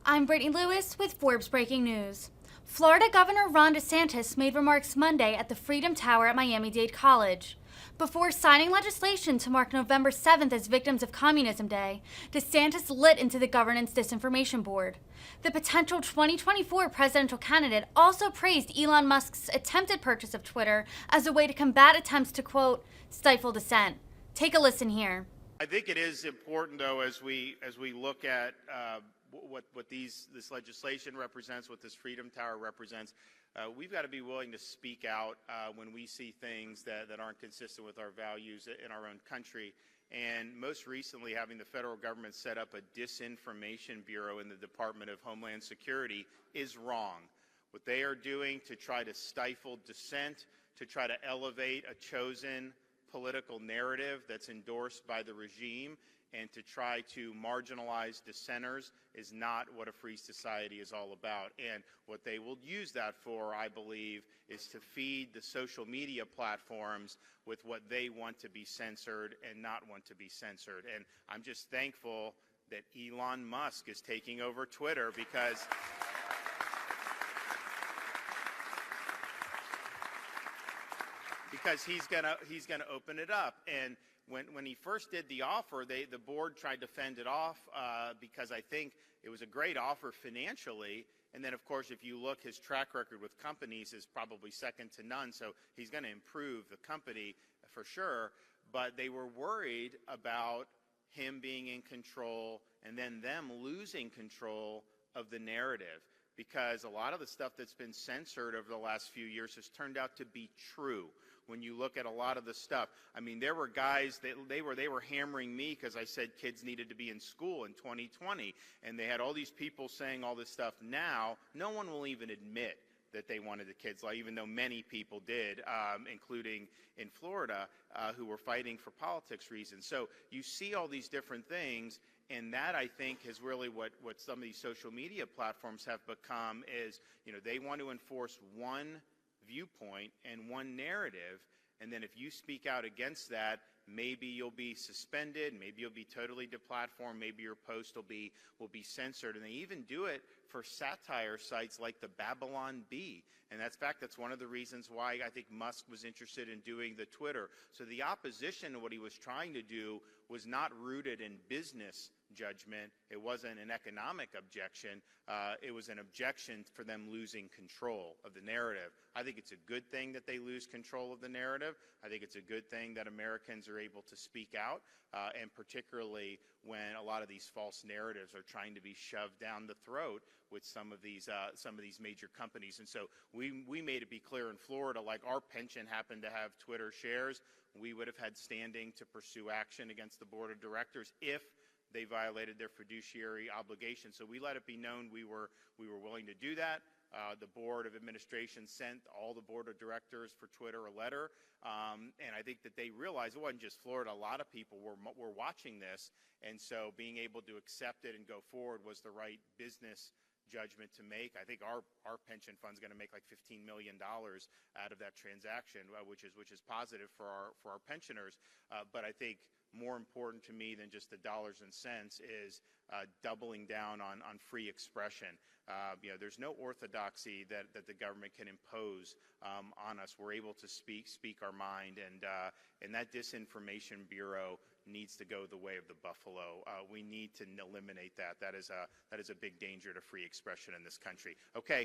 I'm Brittany Lewis with Forbes Breaking News. Florida Governor Ron DeSantis made remarks Monday at the Freedom Tower at Miami-Dade College. Before signing legislation to mark November 7th as Victims of Communism Day, DeSantis lit into the governance disinformation board. The potential 2024 presidential candidate also praised Elon Musk's attempted purchase of Twitter as a way to combat attempts to, quote, stifle dissent. Take a listen here. I think it is important, though, as we look at what this legislation represents, what this Freedom Tower represents, we've got to be willing to speak out when we see things that aren't consistent with our values in our own country. And most recently, having the federal government set up a Disinformation Bureau in the Department of Homeland Security is wrong. What they are doing to try to stifle dissent, to try to elevate a chosen political narrative that's endorsed by the regime, and to try to marginalize dissenters is not what a free society is all about. And what they will use that for, I believe, is to feed the social media platforms with what they want to be censored and not want to be censored. And I'm just thankful that Elon Musk is taking over Twitter because he's gonna open it up. And when he first did the offer, the board tried to fend it off because I think it was a great offer financially. And then, of course, if you look, his track record with companies is probably second to none. So he's going to improve the company for sure. But they were worried about him being in control and then them losing control of the narrative, because a lot of the stuff that's been censored over the last few years has turned out to be true. When you look at a lot of the stuff, I mean, there were guys that they were hammering me because I said kids needed to be in school in 2020, and they had all these people saying all this stuff. Now, no one will even admit that they wanted the kids, like, even though many people did, including in Florida, who were fighting for politics reasons. So you see all these different things, and that, I think, is really what some of these social media platforms have become is, they want to enforce one viewpoint and one narrative, and then if you speak out against that, maybe you'll be suspended, maybe you'll be totally deplatformed, maybe your post will be censored. And they even do it for satire sites like the Babylon Bee. And that's one of the reasons why I think Musk was interested in doing the Twitter. So the opposition to what he was trying to do was not rooted in business judgment. It wasn't an economic objection. It was an objection for them losing control of the narrative. I think it's a good thing that they lose control of the narrative. I think it's a good thing that Americans are able to speak out, and particularly when a lot of these false narratives are trying to be shoved down the throat with some of these major companies. And so we made it be clear in Florida, like our pension happened to have Twitter shares, we would have had standing to pursue action against the board of directors if they violated their fiduciary obligation. So we let it be known we were willing to do that. The Board of Administration sent all the board of directors for Twitter a letter, and I think that they realized it wasn't just Florida. A lot of people were watching this, and so being able to accept it and go forward was the right business judgment to make. I think our pension fund's going to make like $15 million out of that transaction, which is positive for our pensioners. But I think more important to me than just the dollars and cents is doubling down on free expression. There's no orthodoxy that the government can impose on us. We're able to speak our mind, and that Disinformation Bureau needs to go the way of the buffalo. We need to eliminate that. That is a big danger to free expression in this country. Okay.